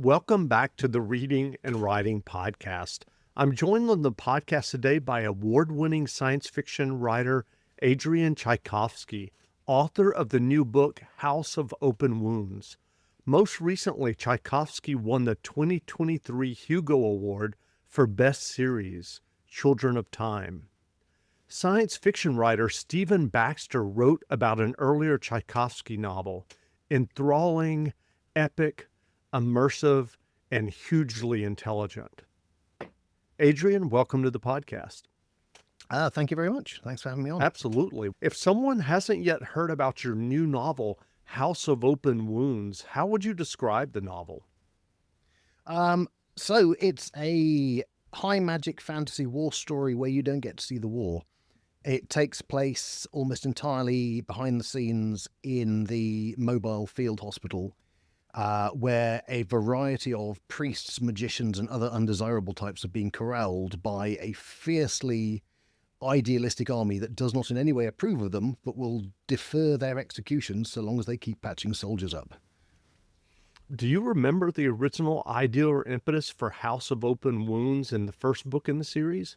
Welcome back to the Reading and Writing Podcast. I'm joined on the podcast today by award-winning science fiction writer Adrian Tchaikovsky, author of the new book House of Open Wounds. Most recently, Tchaikovsky won the 2023 Hugo Award for Best Series, Children of Time. Science fiction writer Stephen Baxter wrote about an earlier Tchaikovsky novel, enthralling, epic, immersive, and hugely intelligent. Adrian, welcome to the podcast. Thank you very much. Thanks for having me on. Absolutely. If someone hasn't yet heard about your new novel, House of Open Wounds, how would you describe the novel? So it's a high magic fantasy war story where you don't get to see the war. It takes place almost entirely behind the scenes in the mobile field hospital, where a variety of priests, magicians, and other undesirable types are being corralled by a fiercely idealistic army that does not in any way approve of them, but will defer their executions so long as they keep patching soldiers up. Do you remember the original idea or impetus for House of Open Wounds in the first book in the series?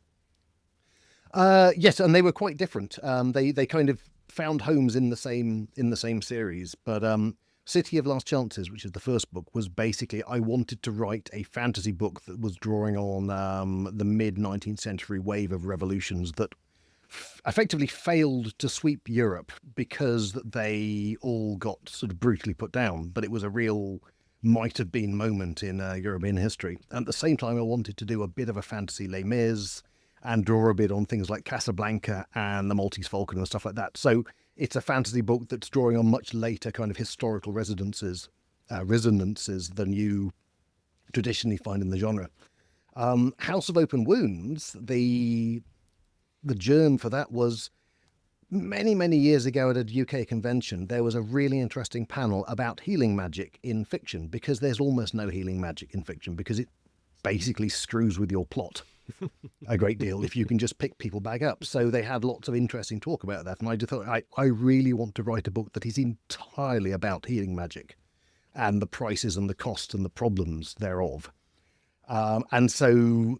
Yes, and they were quite different. They kind of found homes in the same series, but City of Last Chances, which is the first book, was basically I wanted to write a fantasy book that was drawing on the mid-19th century wave of revolutions that effectively failed to sweep Europe because they all got sort of brutally put down. But it was a real might-have-been moment in European history. At the same time, I wanted to do a bit of a fantasy Les Mis and draw a bit on things like Casablanca and the Maltese Falcon and stuff like that. So it's a fantasy book that's drawing on much later kind of historical resonances than you traditionally find in the genre. House of Open Wounds, the germ for that was many, many years ago at a UK convention. There was a really interesting panel about healing magic in fiction, because there's almost no healing magic in fiction because it basically screws with your plot a great deal if you can just pick people back up. So they had lots of interesting talk about that. And I just thought, I really want to write a book that is entirely about healing magic and the prices and the costs and the problems thereof. And so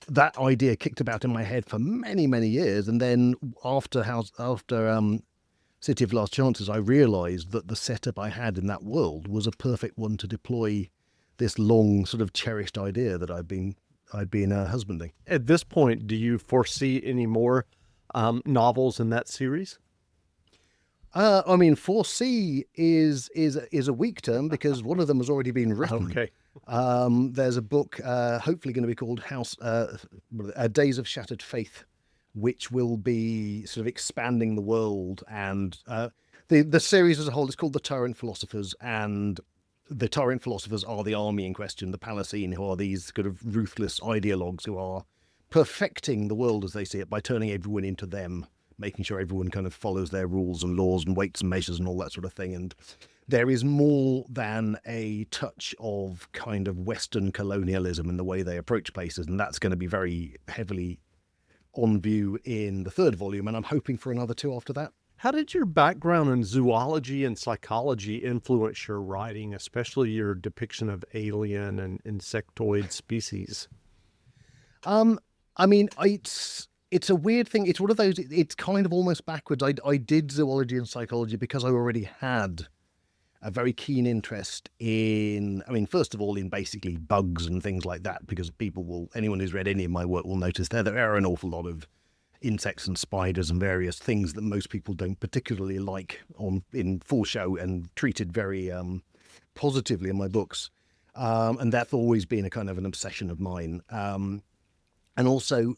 that idea kicked about in my head for many, many years. And then after City of Last Chances, I realized that the setup I had in that world was a perfect one to deploy this long sort of cherished idea that I'd been husbanding. At this point, do you foresee any more novels in that series? I mean, foresee is a weak term because one of them has already been written. Okay. There's a book hopefully going to be called Days of Shattered Faith, which will be sort of expanding the world. And the series as a whole is called The Tyrant Philosophers, and the Tyrant Philosophers are the army in question, the Palatine, who are these kind of ruthless ideologues who are perfecting the world as they see it by turning everyone into them, making sure everyone kind of follows their rules and laws and weights and measures and all that sort of thing. And there is more than a touch of kind of Western colonialism in the way they approach places, and that's going to be very heavily on view in the third volume, and I'm hoping for another two after that. How did your background in zoology and psychology influence your writing, especially your depiction of alien and insectoid species? I mean, it's a weird thing. It's one of those, it's kind of almost backwards. I did zoology and psychology because I already had a very keen interest in, I mean, first of all, in basically bugs and things like that, because anyone who's read any of my work will notice there are an awful lot of insects and spiders and various things that most people don't particularly like in full show and treated very positively in my books. And that's always been a kind of an obsession of mine. And also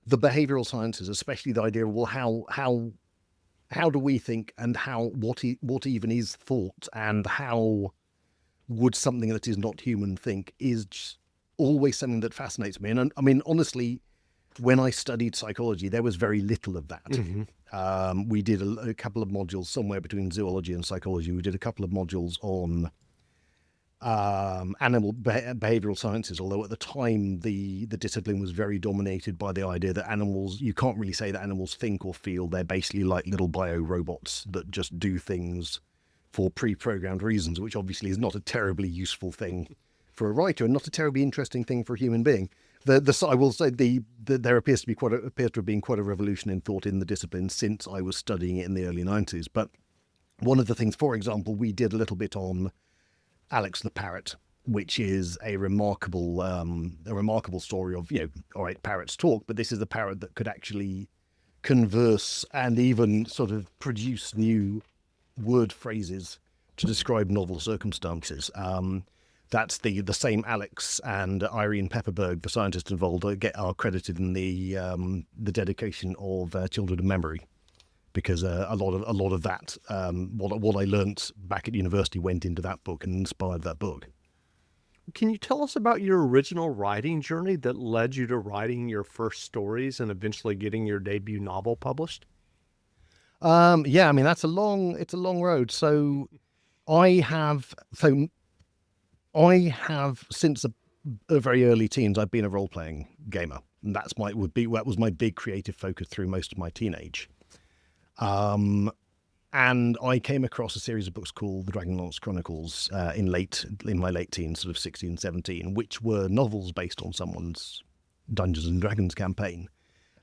the behavioral sciences, especially the idea of, well, how do we think, and what even is thought, and how would something that is not human think, is always something that fascinates me. And I mean, honestly, when I studied psychology, there was very little of that. Mm-hmm. We did a couple of modules somewhere between zoology and psychology. We did a couple of modules on animal behavioral sciences, although at the time the discipline was very dominated by the idea that animals, you can't really say that animals think or feel. They're basically like little bio robots that just do things for pre-programmed reasons, which obviously is not a terribly useful thing for a writer and not a terribly interesting thing for a human being. I will say there appears to have been quite a revolution in thought in the discipline since I was studying it in the early 90s. But one of the things, for example, we did a little bit on Alex the Parrot, which is a remarkable story of, all right, parrots talk, but this is a parrot that could actually converse and even sort of produce new word phrases to describe novel circumstances. That's the same Alex and Irene Pepperberg, the scientists involved, are credited in the dedication of Children of Memory, because a lot of that what I learnt back at university went into that book and inspired that book. Can you tell us about your original writing journey that led you to writing your first stories and eventually getting your debut novel published? Yeah, I mean it's a long road. So I have since the very early teens I've been a role playing gamer, and that was my big creative focus through most of my teenage. And I came across a series of books called The Dragonlance Chronicles in my late teens, sort of 16, 17, which were novels based on someone's Dungeons and Dragons campaign.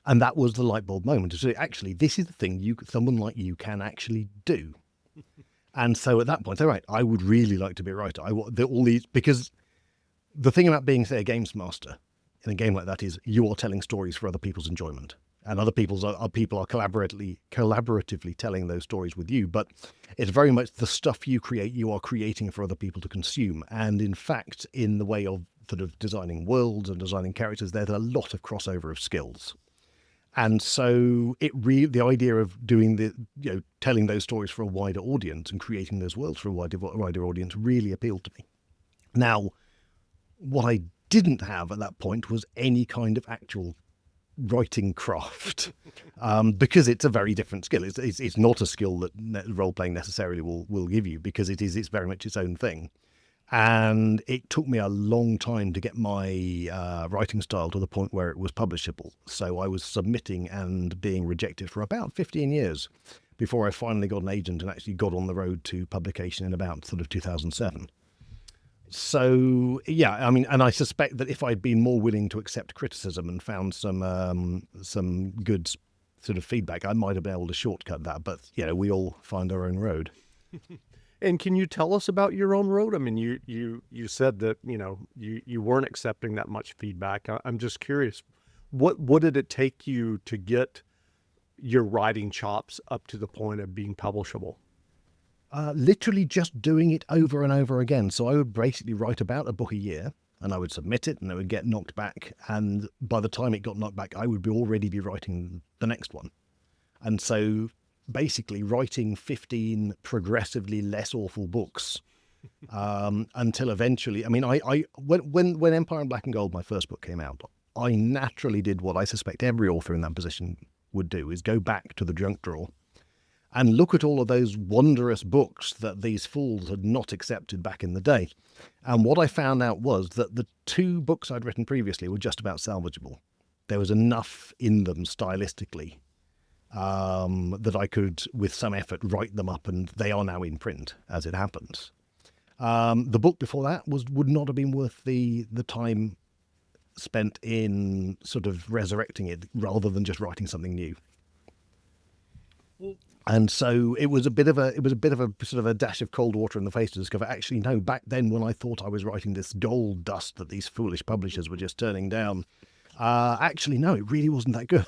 And that was the light bulb moment to say, actually, this is the thing someone like you can actually do. And so at that point, all right, I would really like to be a writer. Because the thing about being, say, a games master in a game like that is you are telling stories for other people's enjoyment. And other people are collaboratively telling those stories with you. But it's very much the stuff you create, you are creating for other people to consume. And in fact, in the way of sort of designing worlds and designing characters, there's a lot of crossover of skills. And so the idea of telling those stories for a wider audience and creating those worlds for a wider audience really appealed to me. Now, what I didn't have at that point was any kind of actual writing craft, because it's a very different skill. It's not a skill that role playing necessarily will give you, because it's very much its own thing. And it took me a long time to get my writing style to the point where it was publishable. So I was submitting and being rejected for about 15 years before I finally got an agent and actually got on the road to publication in about sort of 2007. So, yeah, I mean, and I suspect that if I'd been more willing to accept criticism and found some good sort of feedback, I might have been able to shortcut that. But, we all find our own road. And can you tell us about your own road? I mean, you said that, you weren't accepting that much feedback. I'm just curious, what did it take you to get your writing chops up to the point of being publishable? Literally just doing it over and over again. So I would basically write about a book a year and I would submit it and it would get knocked back. And by the time it got knocked back, I would already be writing the next one. And so basically writing 15 progressively less awful books until eventually, I mean, when Empire in Black and Gold, my first book, came out, I naturally did what I suspect every author in that position would do, is go back to the junk drawer and look at all of those wondrous books that these fools had not accepted back in the day. And what I found out was that the 2 books I'd written previously were just about salvageable. There was enough in them stylistically that I could, with some effort, write them up, and they are now in print, as it happens. The book before that would not have been worth the time spent in sort of resurrecting it rather than just writing something new. And so it was a bit of a sort of a dash of cold water in the face to discover, actually, no, back then when I thought I was writing this gold dust that these foolish publishers were just turning down, actually, no, it really wasn't that good.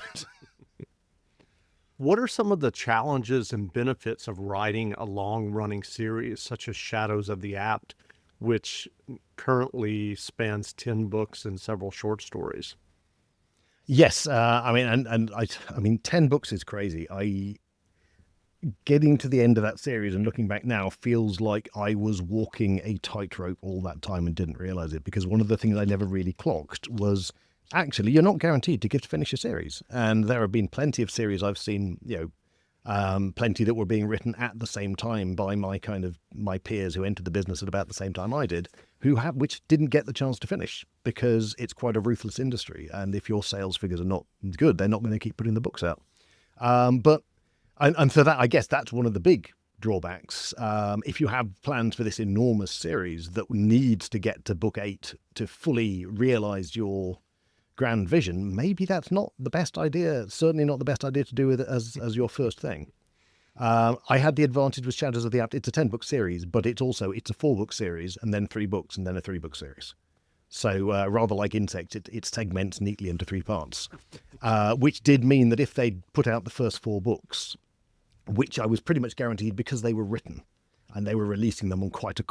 What are some of the challenges and benefits of writing a long-running series such as Shadows of the Apt, which currently spans 10 books and several short stories? Yes, I mean, 10 books is crazy. Getting to the end of that series and looking back now feels like I was walking a tightrope all that time and didn't realize it, because one of the things I never really clocked was, actually, you're not guaranteed to get to finish a series. And there have been plenty of series I've seen, plenty that were being written at the same time by my peers who entered the business at about the same time I did, which didn't get the chance to finish, because it's quite a ruthless industry. And if your sales figures are not good, they're not going to keep putting the books out. And so that, I guess that's one of the big drawbacks. If you have plans for this enormous series that needs to get to book 8 to fully realize your grand vision, maybe that's not the best idea. Certainly not the best idea to do it as your first thing. I had the advantage with Shadows of the Apt. It's a 10-book series, but it's a 4-book series, and then 3 books, and then a 3-book series. So rather like Insects, it segments neatly into 3 parts, which did mean that if they'd put out the first 4 books, which I was pretty much guaranteed because they were written, and they were releasing them on quite a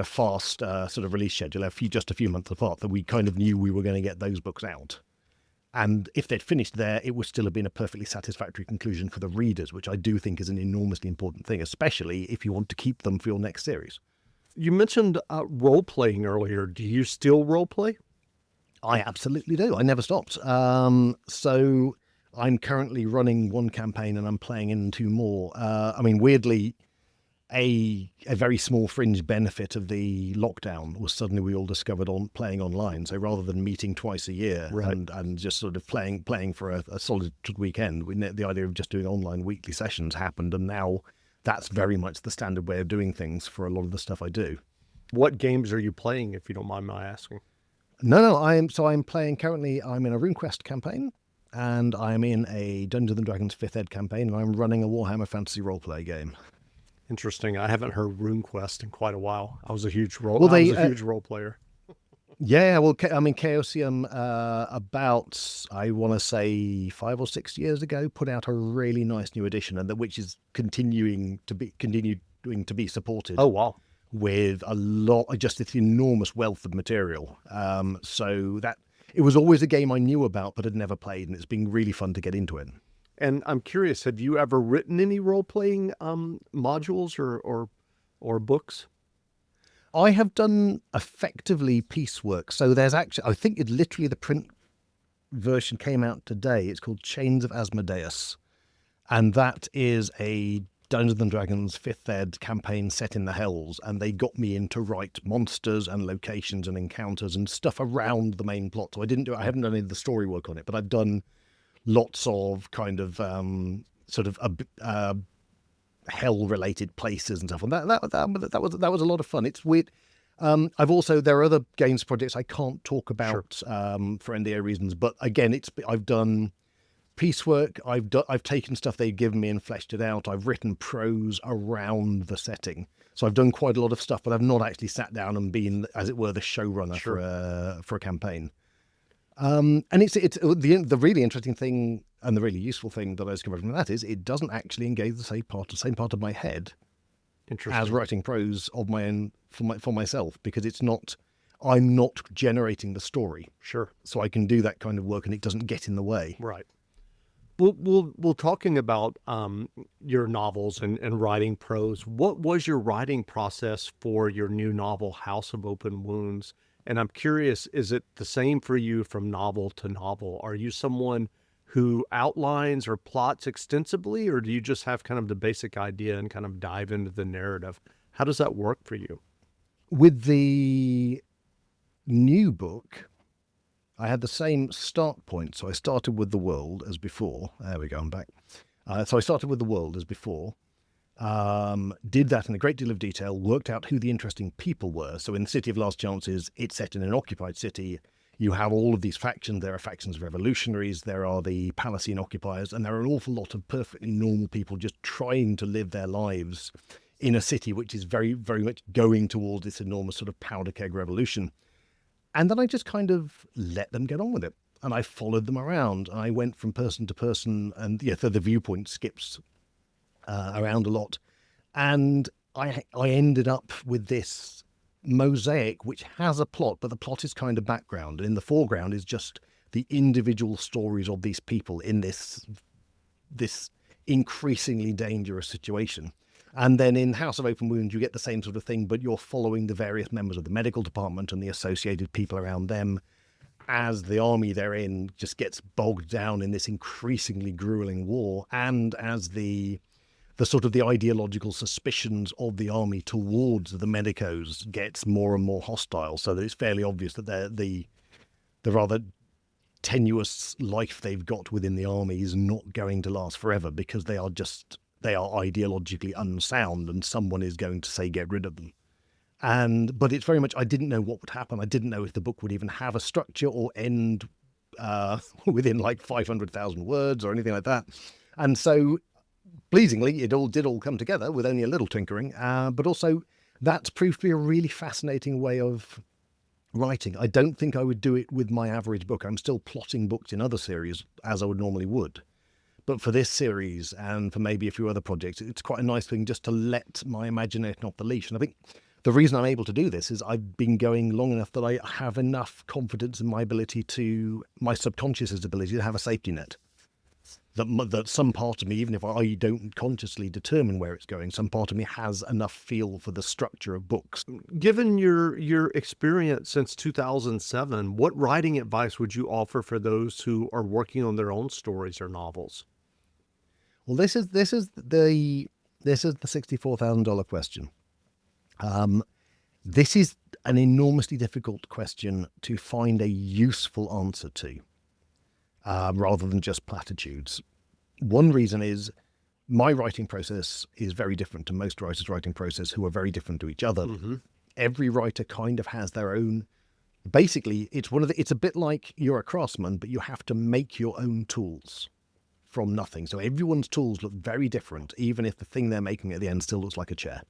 fast sort of release schedule, just a few months apart, that we kind of knew we were going to get those books out. And if they'd finished there, it would still have been a perfectly satisfactory conclusion for the readers, which I do think is an enormously important thing, especially if you want to keep them for your next series. You mentioned role-playing earlier. Do you still role-play? I absolutely do. I never stopped. So I'm currently running 1 campaign and I'm playing in 2 more. Weirdly, a very small fringe benefit of the lockdown was suddenly we all discovered playing online. So rather than meeting twice a year and just sort of playing for a solid weekend, the idea of just doing online weekly sessions happened, and now that's very much the standard way of doing things for a lot of the stuff I do. What games are you playing, if you don't mind my asking? No, I'm playing currently. I'm in a RuneQuest campaign, and I'm in a Dungeons and Dragons 5th Ed campaign, and I'm running a Warhammer Fantasy roleplay game. Interesting. I haven't heard RuneQuest in quite a while. I was a huge role player. Yeah, well, Chaosium, about, I want to say 5 or 6 years ago, put out a really nice new edition, and which is continuing to be supported. Oh, wow. With just this enormous wealth of material. So that it was always a game I knew about but had never played, and it's been really fun to get into it. And I'm curious, have you ever written any role-playing modules or books? I have done effectively piecework. So there's actually, I think it literally, the print version came out today. It's called Chains of Asmodeus. And that is a Dungeons and Dragons 5th Ed campaign set in the Hells. And they got me in to write monsters and locations and encounters and stuff around the main plot. So I haven't done any of the story work on it, but I've done lots of kind of hell-related places and stuff, and that was a lot of fun. It's weird. There are other games projects I can't talk about for NDA reasons, but again, I've done piecework. I've taken stuff they've given me and fleshed it out. I've written prose around the setting, so I've done quite a lot of stuff, but I've not actually sat down and been, as it were, the showrunner for a campaign. And it's the really interesting thing and the really useful thing that I discovered from that is it doesn't actually engage the same part of my head as writing prose of my own for myself, because I'm not generating the story. Sure. So I can do that kind of work and it doesn't get in the way. Right. Well, talking about your novels and writing prose, what was your writing process for your new novel, House of Open Wounds? And I'm curious, is it the same for you from novel to novel? Are you someone who outlines or plots extensively, or do you just have kind of the basic idea and kind of dive into the narrative? How does that work for you? With the new book, I had the same start point. So I started with the world as before. There we go, I'm back. So I started with the world as before. Did that in a great deal of detail, worked out who the interesting people were. So in City of Last Chances, it's set in an occupied city. You have all of these factions. There are factions of revolutionaries, there are the Palestine occupiers, and there are an awful lot of perfectly normal people just trying to live their lives in a city which is very, very much going towards this enormous sort of powder keg revolution. And then I just kind of let them get on with it. And I followed them around, and I went from person to person, and so the viewpoint skips around a lot, and I ended up with this mosaic which has a plot, but the plot is kind of background, and in the foreground is just the individual stories of these people in this increasingly dangerous situation. And then in House of Open Wounds you get the same sort of thing, but you're following the various members of the medical department and the associated people around them as the army they're in just gets bogged down in this increasingly grueling war, and as the sort of the ideological suspicions of the army towards the medicos gets more and more hostile, so that it's fairly obvious that the rather tenuous life they've got within the army is not going to last forever, because they are just they are ideologically unsound and someone is going to say get rid of them. But it's very much, I didn't know what would happen. I didn't know if the book would even have a structure or end within like 500,000 words or anything like that. And so pleasingly, it all did come together with only a little tinkering. But also that's proved to be a really fascinating way of writing. I don't think I would do it with my average book. I'm still plotting books in other series as I would normally would. But for this series and for maybe a few other projects, it's quite a nice thing just to let my imagination off the leash. And I think the reason I'm able to do this is I've been going long enough that I have enough confidence in my ability my subconscious's ability to have a safety net. That some part of me, even if I don't consciously determine where it's going, some part of me has enough feel for the structure of books. Given your experience since 2007, what writing advice would you offer for those who are working on their own stories or novels? Well, this is the $64,000 question. This is an enormously difficult question to find a useful answer to, rather than just platitudes. One reason is my writing process is very different to most writers' writing process, who are very different to each other. Mm-hmm. Every writer kind of has their own. Basically, it's a bit like you're a craftsman, but you have to make your own tools from nothing. So everyone's tools look very different, even if the thing they're making at the end still looks like a chair.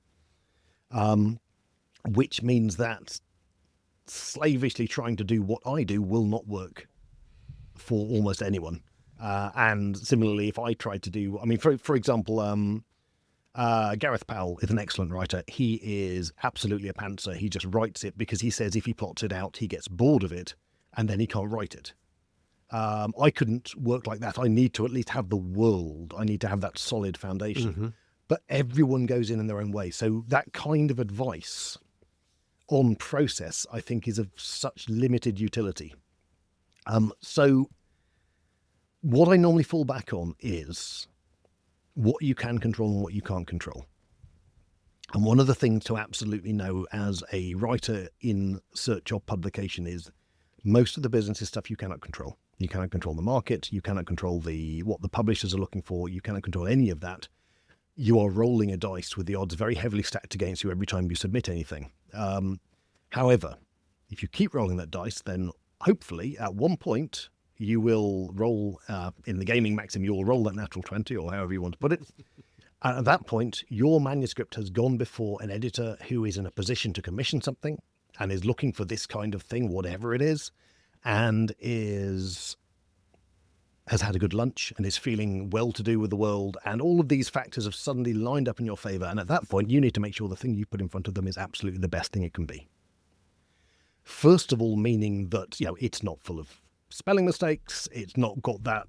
Which means that slavishly trying to do what I do will not work for almost anyone. And similarly, if I tried to do, for example, Gareth Powell is an excellent writer. He is absolutely a pantser. He just writes it because he says if he plots it out, he gets bored of it and then he can't write it. I couldn't work like that. I need to at least have the world. I need to have that solid foundation. Mm-hmm. But everyone goes in their own way. So that kind of advice on process, I think, is of such limited utility. So what I normally fall back on is what you can control and what you can't control. And one of the things to absolutely know as a writer in search of publication is most of the business is stuff you cannot control. You cannot control the market. You cannot control what the publishers are looking for. You cannot control any of that. You are rolling a dice with the odds very heavily stacked against you every time you submit anything. However, if you keep rolling that dice, then hopefully at one point you will roll, in the gaming maxim, you will roll that natural 20 or however you want to put it. And at that point, your manuscript has gone before an editor who is in a position to commission something and is looking for this kind of thing, whatever it is, and has had a good lunch and is feeling well-to-do with the world, and all of these factors have suddenly lined up in your favor. And at that point, you need to make sure the thing you put in front of them is absolutely the best thing it can be. First of all, meaning that, it's not full of spelling mistakes. It's not got that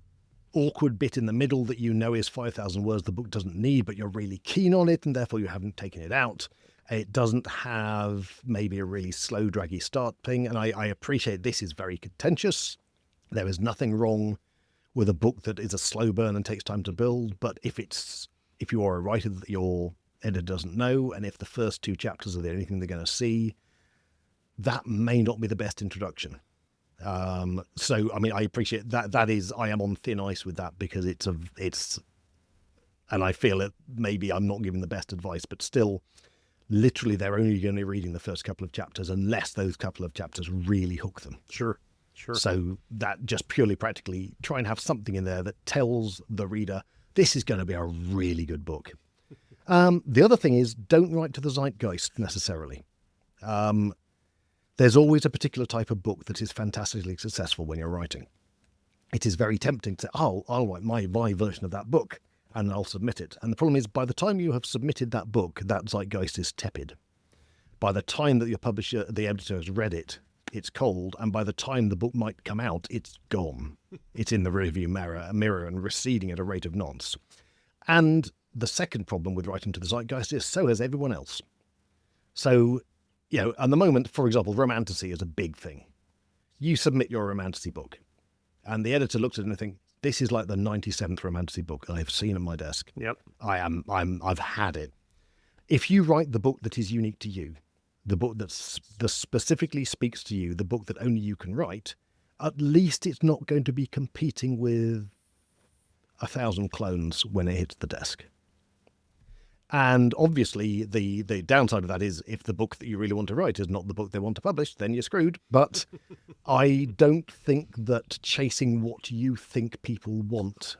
awkward bit in the middle that is 5,000 words the book doesn't need, but you're really keen on it and therefore you haven't taken it out. It doesn't have maybe a really slow, draggy start thing. And I appreciate this is very contentious. There is nothing wrong with a book that is a slow burn and takes time to build. But if you are a writer that your editor doesn't know, and if the first 2 chapters are the only thing they're going to see, that may not be the best introduction. I appreciate that. I am on thin ice with that because and I feel it. Maybe I'm not giving the best advice, but still, literally, they're only going to be reading the first couple of chapters unless those couple of chapters really hook them. Sure. So that just purely practically try and have something in there that tells the reader this is going to be a really good book. The other thing is don't write to the zeitgeist necessarily. There's always a particular type of book that is fantastically successful when you're writing. It is very tempting to say, I'll write my version of that book and I'll submit it. And the problem is by the time you have submitted that book, that zeitgeist is tepid. By the time that your publisher, the editor has read it, it's cold. And by the time the book might come out, it's gone. It's in the rearview mirror and receding at a rate of knots. And the second problem with writing to the zeitgeist is so has everyone else. So, at the moment, for example, romantasy is a big thing. You submit your romantasy book and the editor looks at it and thinks, this is like the 97th romantasy book I've seen on my desk. Yep. I've had it. If you write the book that is unique to you, the book that specifically speaks to you, the book that only you can write, at least it's not going to be competing with 1,000 clones when it hits the desk. And obviously, the downside of that is if the book that you really want to write is not the book they want to publish, then you're screwed. But I don't think that chasing what you think people want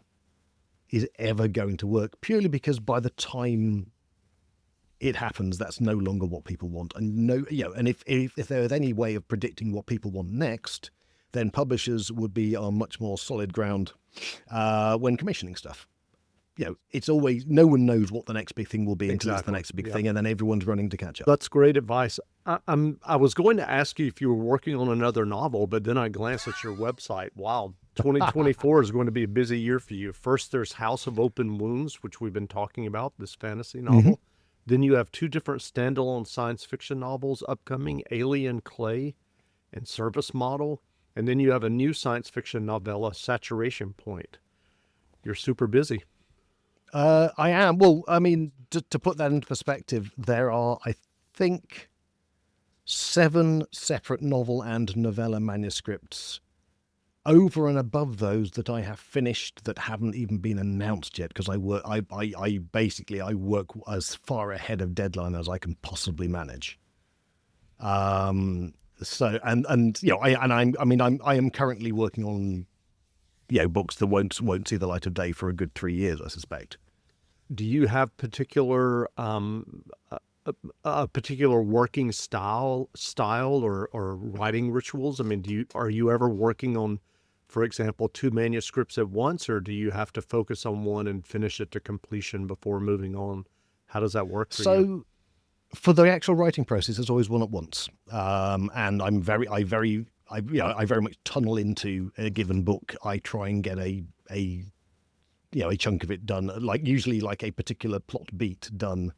is ever going to work, purely because by the time it happens, that's no longer what people want. And and if there was any way of predicting what people want next, then publishers would be on much more solid ground when commissioning stuff. It's always, no one knows what the next big thing will be until it's the next big thing, and then everyone's running to catch up. That's great advice. I was going to ask you if you were working on another novel, but then I glanced at your website. Wow, 2024 is going to be a busy year for you. First, there's House of Open Wounds, which we've been talking about, this fantasy novel. Mm-hmm. Then you have 2 different standalone science fiction novels upcoming, Alien Clay and Service Model. And then you have a new science fiction novella, Saturation Point. You're super busy. I am. Well, I mean, to put that into perspective, there are, I think, 7 separate novel and novella manuscripts over and above those that I have finished that haven't even been announced yet, because I work as far ahead of deadline as I can possibly manage. I am currently working on books that won't see the light of day for a good 3 years, I suspect. Do you have particular a particular working style or writing rituals? I mean, are you ever working on, for example, 2 manuscripts at once, or do you have to focus on one and finish it to completion before moving on? How does that work for you? For the actual writing process, it's always one at once, and I very much tunnel into a given book. I try and get a chunk of it done, usually a particular plot beat done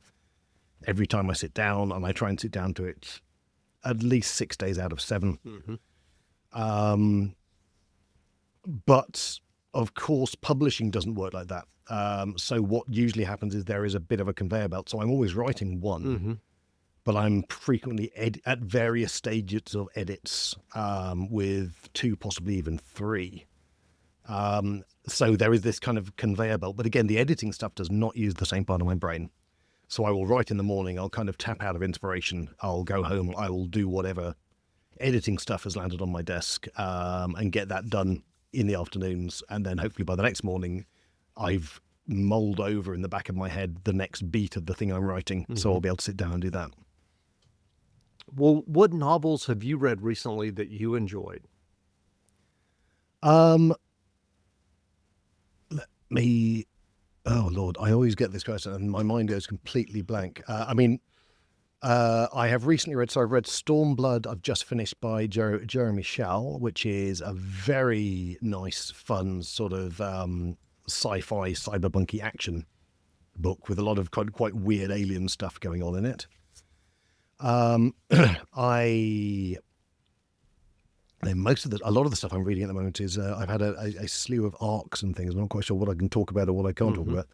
every time I sit down, and I try and sit down to it at least 6 days out of 7. Mm-hmm. But of course, publishing doesn't work like that. So what usually happens is there is a bit of a conveyor belt. So I'm always writing one, mm-hmm. but I'm frequently at various stages of edits, with 2, possibly even 3. So there is this kind of conveyor belt. But again, the editing stuff does not use the same part of my brain. So I will write in the morning, I'll kind of tap out of inspiration, I'll go home, I will do whatever editing stuff has landed on my desk, and get that done in the afternoons. And then hopefully by the next morning, I've mulled over in the back of my head the next beat of the thing I'm writing. Mm-hmm. So I'll be able to sit down and do that. Well, what novels have you read recently that you enjoyed? Oh Lord, I always get this question and my mind goes completely blank. I have recently read Stormblood. I've just finished by Jeremy Schall, which is a very nice, fun sort of sci-fi, cyberpunky action book with a lot of quite weird alien stuff going on in it. A lot of the stuff I'm reading at the moment is I've had a slew of arcs and things. I'm not quite sure what I can talk about or what I can't mm-hmm. talk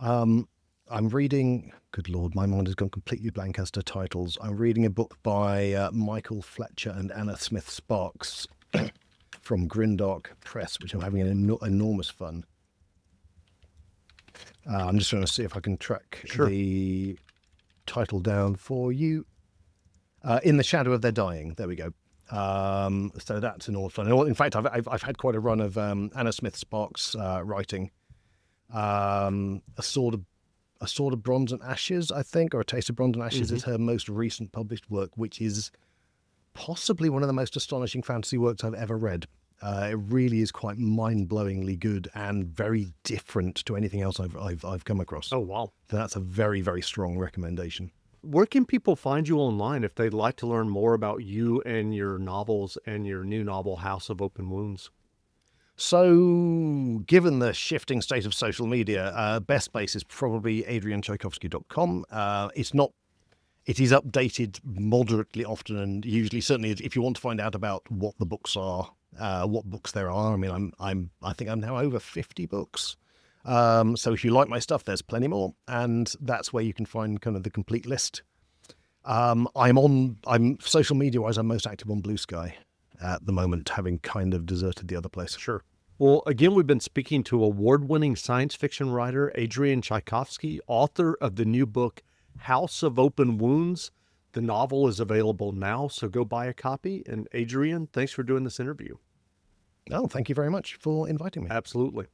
about. I'm reading, good Lord, my mind has gone completely blank as to titles. I'm reading a book by Michael Fletcher and Anna Smith Sparks from Grindark Press, which I'm having enormous fun. I'm just trying to see if I can track the title down for you. In the Shadow of Their Dying. There we go. So that's an awful fun. In fact, I've had quite a run of Anna Smith Sparks writing. A Sword of Bronze and Ashes, I think, or A Taste of Bronze and Ashes mm-hmm. is her most recent published work, which is possibly one of the most astonishing fantasy works I've ever read. It really is quite mind-blowingly good and very different to anything else I've come across. Oh, wow. So that's a very, very strong recommendation. Where can people find you online if they'd like to learn more about you and your novels and your new novel, House of Open Wounds? So, given the shifting state of social media, best place is probably adriantchaikovsky.com. It is updated moderately often, and usually, certainly, if you want to find out about what the books are, what books there are. I mean, I think I'm now over 50 books. So if you like my stuff, there's plenty more, and that's where you can find kind of the complete list. I'm social media wise, I'm most active on Blue Sky at the moment, having kind of deserted the other place. Sure. Well, again, we've been speaking to award-winning science fiction writer Adrian Tchaikovsky, author of the new book, House of Open Wounds. The novel is available now, so go buy a copy. And Adrian, thanks for doing this interview. Oh, thank you very much for inviting me. Absolutely.